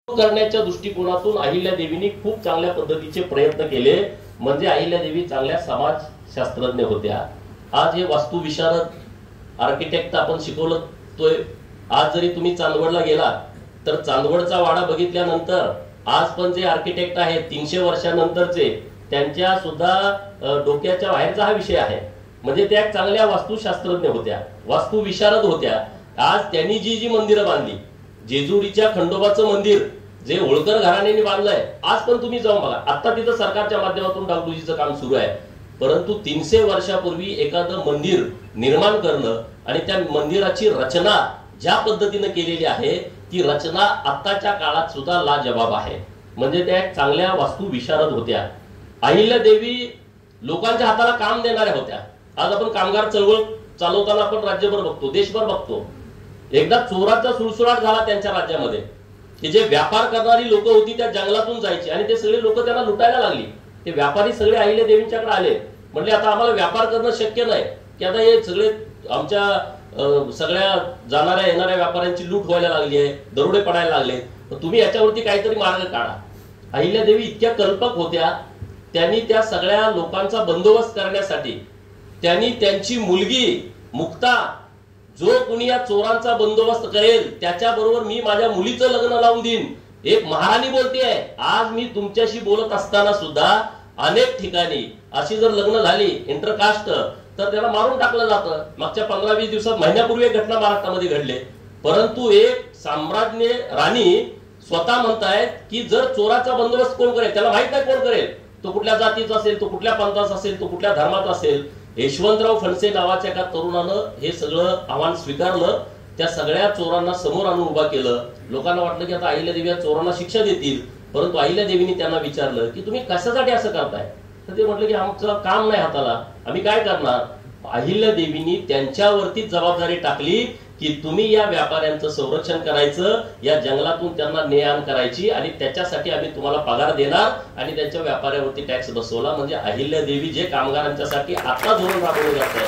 करण्याच्या दृष्टिकोनातून अहिल्यादेवींनी खूप चांगल्या पद्धतीचे प्रयत्न केले। म्हणजे अहिल्यादेवी चांगल्या समाजशास्त्रज्ञ होत्या। आज हे वास्तुविशारद आर्किटेक्ट आपण शिकवतोय। आज जरी तुम्ही चांदवडला गेला तर चांदवडचा वाडा बघितल्यानंतर आज पण जे आर्किटेक्ट आहेत 300 वर्षानंतरचे त्यांच्या सुद्धा डोक्याच्या बाहेरचा हा विषय आहे। म्हणजे त्या चांगल्या वास्तुशास्त्रज्ञ होत्या, वास्तुविशारद होत्या। आज त्यांनी जी मंदिरं बांधली, जेजुरीच्या खंडोबाचं मंदिर जे होळकर घराण्याने बांधलंय, आज पण तुम्ही जाऊन बघा। आता तिथं सरकारच्या माध्यमातून डागडुजीचं काम सुरू आहे। परंतु 300 वर्षापूर्वी एखादं मंदिर निर्माण करणं आणि त्या मंदिराची रचना ज्या पद्धतीने केलेली आहे ती रचना आताच्या काळात सुद्धा लाजवाब आहे। म्हणजे त्या चांगल्या वास्तुविशारद होत्या। अहिल्यादेवी लोकांच्या हाताला काम देणाऱ्या होत्या। आज आपण कामगार चळवळ चालवताना आपण राज्यभर बघतो, देशभर बघतो। एकदा चोराचा सुळसुळाट झाला त्यांच्या राज्यामध्ये की जे व्यापार करणारी लोक होती त्या जंगलातून जायची आणि ते सगळे लोक त्यांना लुटायला लागली। ते व्यापारी सगळे अहिल्यादेवींच्याकडे आले, म्हणले आता आम्हाला व्यापार करणं शक्य नाही की आता हे सगळे आमच्या सगळ्या जाणाऱ्या येणाऱ्या व्यापाऱ्यांची लूट व्हायला लागली आहे, दरोडे पडायला लागले, तुम्ही याच्यावरती काहीतरी मार्ग काढा। अहिल्यादेवी इतक्या कल्पक होत्या, त्यांनी त्या सगळ्या लोकांचा बंदोबस्त करण्यासाठी त्यांनी त्यांची मुलगी मुक्ता, जो कुणी या चोरांचा बंदोबस्त करेल त्याच्याबरोबर मी माझ्या मुलीचं लग्न लावून देईन। एक महाराणी बोलतेय। आज मी तुमच्याशी बोलत असताना सुद्धा अनेक ठिकाणी अशी जर लग्न झाली इंटरकास्ट तर त्याला मारून टाकलं जातं। मागच्या 15-20 दिवसात महिन्यापूर्वी एक घटना महाराष्ट्रामध्ये घडली। परंतु एक साम्राज्ञी राणी स्वतः म्हणतायत की जर चोराचा बंदोबस्त कोण करेल, त्याला माहित नाही कोण करेल, तो कुठल्या जातीचा असेल, तो कुठल्या पंथाचा असेल, तो कुठल्या धर्माचा असेल। यशवंतराव फणसे नावाच्या एका तरुणानं हे सगळं आव्हान स्वीकारलं, त्या सगळ्या चोरांना समोर आणून उभा केलं। लोकांना वाटलं की आता अहिल्यादेवी या चोरांना शिक्षा देतील, परंतु अहिल्यादेवींनी त्यांना विचारलं की तुम्ही कशासाठी असं करताय, तर ते म्हटलं की आमचं काम नाही हाताला, आम्ही काय करणार। अहिल्यादेवींनी त्यांच्यावरती जबाबदारी टाकली की तुम्ही या व्यापाऱ्यांचं संरक्षण करायचं, या जंगलातून त्यांना ने-आण करायची आणि त्याच्यासाठी आम्ही तुम्हाला पगार देणार आणि त्यांच्या व्यापाऱ्यावरती टॅक्स बसवला। म्हणजे अहिल्यादेवी जे कामगारांच्यासाठी आता धोरण राबवलं जातंय,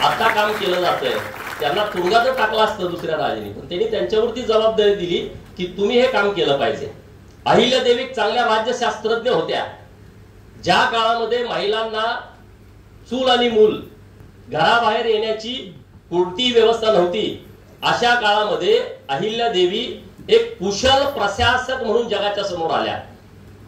आता काम केलं जातंय, त्यांना तुरुंगात टाकलं असतं दुसऱ्या राजाने, पण त्यांनी त्यांच्यावरती जबाबदारी दिली की तुम्ही हे काम केलं पाहिजे। अहिल्यादेवी चांगल्या राज्यशास्त्रज्ञ होत्या। ज्या काळामध्ये महिलांना चूल आणि मूल घराबाहेर येण्याची कोणती व्यवस्था नव्हती, अशा काळामध्ये अहिल्यादेवी एक कुशल प्रशासक म्हणून जगाच्या समोर आल्या।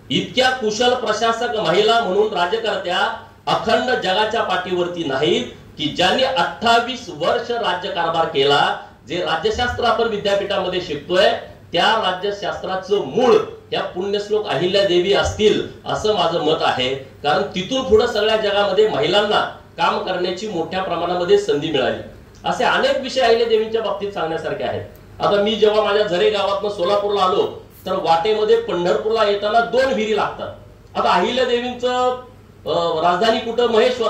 इतक्या कुशल प्रशासक महिला म्हणून राज्यकर्त्या अखंड जगाच्या पाठीवरती नाहीत की ज्यांनी 28 वर्ष राज्यकारभार केला। जे राज्यशास्त्र आपण विद्यापीठामध्ये शिकतोय त्या राज्यशास्त्राचं मूळ या पुण्यश्लोक अहिल्यादेवी असतील असं माझं मत आहे। कारण तिथून पुढे सगळ्या जगामध्ये महिलांना काम करण्याची मोठ्या प्रमाणामध्ये संधी मिळाली। असे अनेक विषय अहिल्यादेवींच्या बाबतीत सांगण्यासारखे आहेत। आता मी जेव्हा माझ्या झरे गावातून सोलापूरला आलो तर वाटेमध्ये पंढरपूरला येताना 2 विहिरी लागतात। आता अहिल्यादेवींचं राजधानी कुठं, महेश्वर